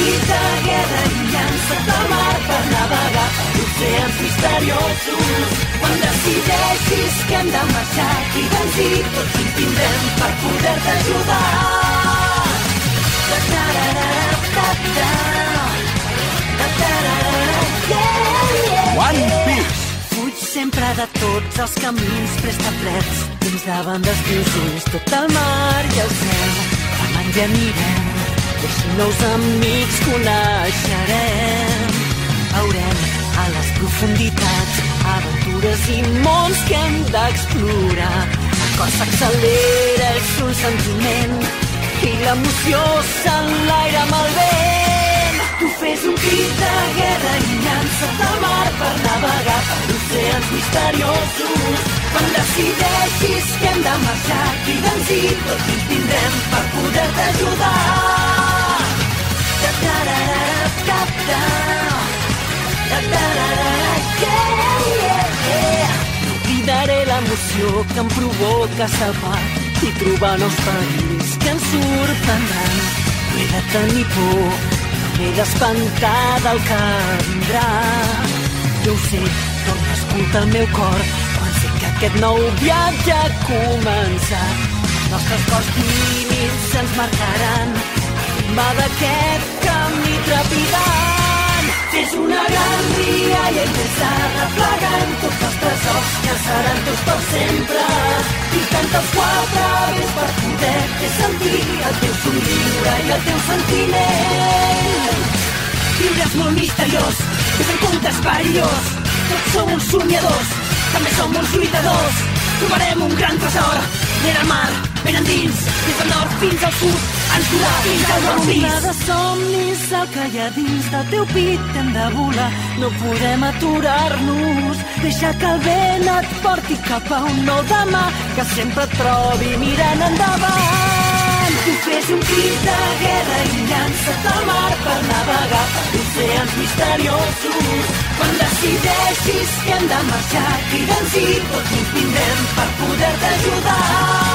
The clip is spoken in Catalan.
crit de guerra i llança't al mar per navegar per oceans misteriosos. Quan decideixis que hem de marxar, crida'ns i tots hi tindrem per poder-te ajudar. One Piece. Fuig sempre de tots els camins preestablerts dins davant dels teus ulls tot el mar i el cel. Remant i anirem, deixant nous amics coneixerem. Veurem a les profunditats aventures i mons que hem d'explorar. El cor s'accelera, és un sentiment i l'emoció s'enlaira amb el vent. Tu fes un crit de guerra i llança't al mar per navegar per oceans misteriosos. Quan decideixis que hem de marxar, crida'ns i tots hi tindrem per poder-te ajudar. Cridaré l'emoció que em provoca salvar i trobar nous perills que ens sorprendran. No he de tenir por, no m'he d'espantar del que vindrà. Jo ho sé, torna a escoltar el meu cor quan sé que aquest nou viatge ha començat. Els nostres cors tímids se'ns marcaran va d'aquest camí trepidant. Fes una gran rialla i pesada plegant tots els tresors que seran teus per sempre. I canta els quatre vés per poder-te sentir el teu somriure i el teu sentiment. Viure és molt misteriós, és un conte perillós. Tots som uns somiadors, també som uns lluitadors. Trobarem un gran tresor, ben al mar, ben endins, des del nord fins al sud, ens durà fins al One Piece. Una de somnis, el que hi ha dins del teu pit hem de volar, no podem aturar-nos. Deixa que el vent et porti cap a un nou demà, que sempre et trobi mirant endavant. Tu fes un crit de guerra i llança't al mar per navegar per oceans misteriosos. Quan decideixis que hem de marxar, crida'ns i tots hi tindrem per poder-te ajudar.